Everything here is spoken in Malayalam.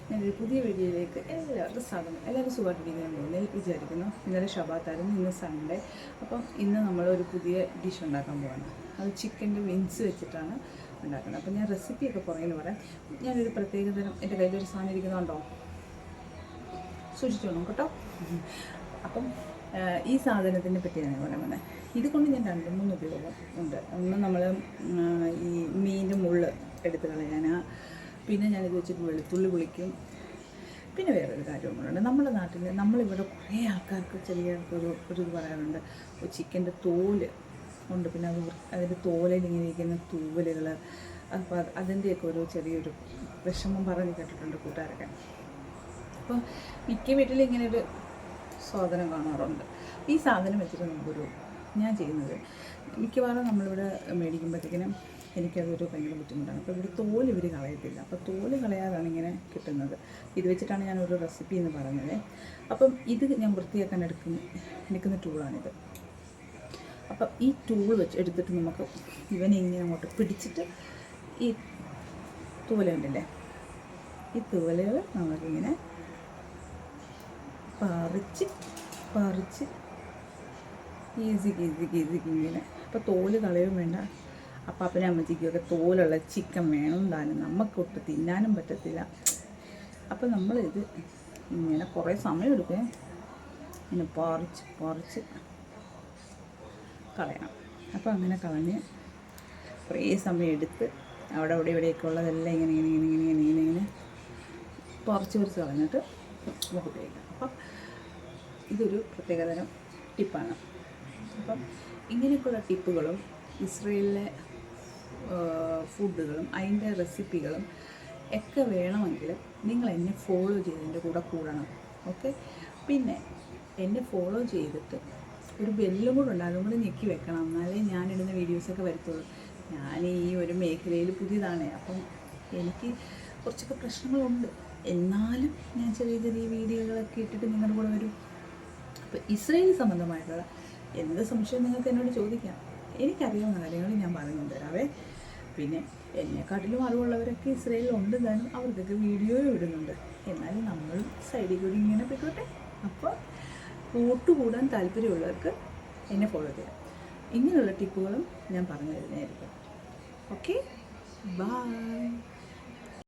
ഞാനൊരു പുതിയ വീഡിയോയിലേക്ക് എല്ലാവർക്കും സ്വാഗതം. എല്ലാവരും സുഖമായിട്ടിരിക്കുന്നു വിചാരിക്കുന്നു. ഇന്നലെ ഷബാത്തായിരുന്നു, ഇന്ന് സൺഡേ. അപ്പം ഇന്ന് നമ്മളൊരു പുതിയ ഡിഷ് ഉണ്ടാക്കാൻ പോവാണ്. അത് ചിക്കൻ്റെ വിങ്സ് വെച്ചിട്ടാണ് ഉണ്ടാക്കുന്നത്. അപ്പം ഞാൻ റെസിപ്പിയൊക്കെ പുറകെന്ന് പറയാം. ഞാനൊരു പ്രത്യേകതരം എൻ്റെ കയ്യിലൊരു സാധനം ഇരിക്കുന്നുണ്ടോ, സൂക്ഷിച്ചോണം കേട്ടോ. അപ്പം ഈ സാധനത്തിനെ പറ്റിയാണ് പറയുന്നത്. ഇതുകൊണ്ട് ഞാൻ 2-3 ഉപയോഗം ഉണ്ട്. ഒന്ന് നമ്മൾ ഈ മീൻ്റെ മുള്ള് എടുത്ത് കളയാൻ, പിന്നെ ഞാനിത് വെച്ചിട്ട് വെളുത്തുള്ളി പൊളിക്കും. പിന്നെ വേറൊരു കാര്യം കൂടെ, നമ്മുടെ നാട്ടിൽ നമ്മളിവിടെ കുറേ ആൾക്കാർക്ക് ചെറിയ ഒരു ഇത് പറയാറുണ്ട്, ചിക്കൻ്റെ തോല് ഉണ്ട്, പിന്നെ അതിൻ്റെ തോലയിൽ ഇങ്ങനെ ഇരിക്കുന്ന തൂവലുകൾ. അപ്പോൾ അതിൻ്റെയൊക്കെ ഒരു ചെറിയൊരു വിഷമം പറഞ്ഞ് കേട്ടിട്ടുണ്ട് കൂട്ടുകാരൊക്കെ. അപ്പോൾ മിക്ക വീട്ടിലും ഇങ്ങനെയൊരു സാധനം കാണാറുണ്ട്. ഈ സാധനം വെച്ചിട്ട് ഞാൻ ചെയ്യുന്നത് മിക്കവാറും നമ്മളിവിടെ മേടിക്കുമ്പോഴത്തേക്കിനും എനിക്കതൊരു ഭയങ്കര ബുദ്ധിമുട്ടാണ്. അപ്പോൾ ഇവിടെ തോല് ഇവർ കളയത്തില്ല. അപ്പോൾ തോല് കളയാതാണ് ഇങ്ങനെ കിട്ടുന്നത്. ഇത് വെച്ചിട്ടാണ് ഞാനൊരു റെസിപ്പി എന്ന് പറഞ്ഞത്. അപ്പം ഇത് ഞാൻ വൃത്തിയാക്കാൻ എടുക്കുന്ന ടൂളാണിത്. അപ്പം ഈ ടൂൾ വെച്ച് എടുത്തിട്ട് നമുക്ക് ഇവനെ ഇങ്ങനെ അങ്ങോട്ട് പിടിച്ചിട്ട് ഈ തൂവലുണ്ടല്ലേ, ഈ തൂവലുകൾ നമുക്കിങ്ങനെ പറിച്ച് ഈസിക്ക് ഇങ്ങനെ. അപ്പോൾ തോല് കളയും വേണ്ട. അപ്പാപ്പനും അമ്മച്ചിക്കൊക്കെ തോലുള്ള ചിക്കൻ വേണം താനും, നമുക്കൊട്ട് തിന്നാനും പറ്റത്തില്ല. അപ്പോൾ നമ്മളിത് ഇങ്ങനെ കുറേ സമയം എടുക്കുക, ഇങ്ങനെ പറിച്ച് കളയണം. അപ്പോൾ അങ്ങനെ കളഞ്ഞ് കുറേ സമയം എടുത്ത് അവിടെ ഇവിടെയൊക്കെ ഉള്ളതെല്ലാം ഇങ്ങനെ പറിച്ച് കളഞ്ഞിട്ട് നമുക്ക് ഉപയോഗിക്കാം. അപ്പം ഇതൊരു പ്രത്യേകതരം ടിപ്പാണ്. അപ്പം ഇങ്ങനെയൊക്കെയുള്ള ടിപ്പുകളും ഇസ്രയേലിലെ ഫുഡുകളും അതിൻ്റെ റെസിപ്പികളും ഒക്കെ വേണമെങ്കിൽ നിങ്ങൾ എന്നെ ഫോളോ ചെയ്തതിൻ്റെ കൂടെ കൂടണം. ഓക്കെ, പിന്നെ എന്നെ ഫോളോ ചെയ്തിട്ട് ഒരു ബെല്ലും കൂടെ ഉണ്ട്, അതും കൂടെ ഞെക്കി വെക്കണം. എന്നാലേ ഞാനിടുന്ന വീഡിയോസൊക്കെ വരത്തുള്ളൂ. ഞാൻ ഈ ഒരു മേഖലയിൽ പുതിയതാണ്. അപ്പം എനിക്ക് കുറച്ചൊക്കെ പ്രശ്നങ്ങളുണ്ട്. എന്നാലും ഞാൻ ചെറിയ വീഡിയോകളൊക്കെ ഇട്ടിട്ട് നിങ്ങളുടെ കൂടെ വരും. അപ്പോൾ ഇസ്രയേൽ സംബന്ധമായിട്ടുള്ള എന്ത് സംശയം നിങ്ങൾക്ക് എന്നോട് ചോദിക്കാം. എനിക്കറിയാവുന്ന കാര്യങ്ങൾ ഞാൻ പറഞ്ഞു തരാവേ. പിന്നെ എന്നെക്കാട്ടിലും അറിവുള്ളവരൊക്കെ ഇസ്രയേലിലുണ്ട് താനും, അവർക്കൊക്കെ വീഡിയോ ഇടുന്നുണ്ട്. എന്നാലും നമ്മൾ സൈഡിൽ കൂടി ഇങ്ങനെ പോയിക്കോട്ടെ. അപ്പോൾ കൂട്ടുകൂടാൻ താല്പര്യമുള്ളവർക്ക് എന്നെ ഫോളോ ചെയ്യാം. ഇങ്ങനെയുള്ള ടിപ്പുകളും ഞാൻ പറഞ്ഞു തരുന്നതായിരിക്കും. Okay, by.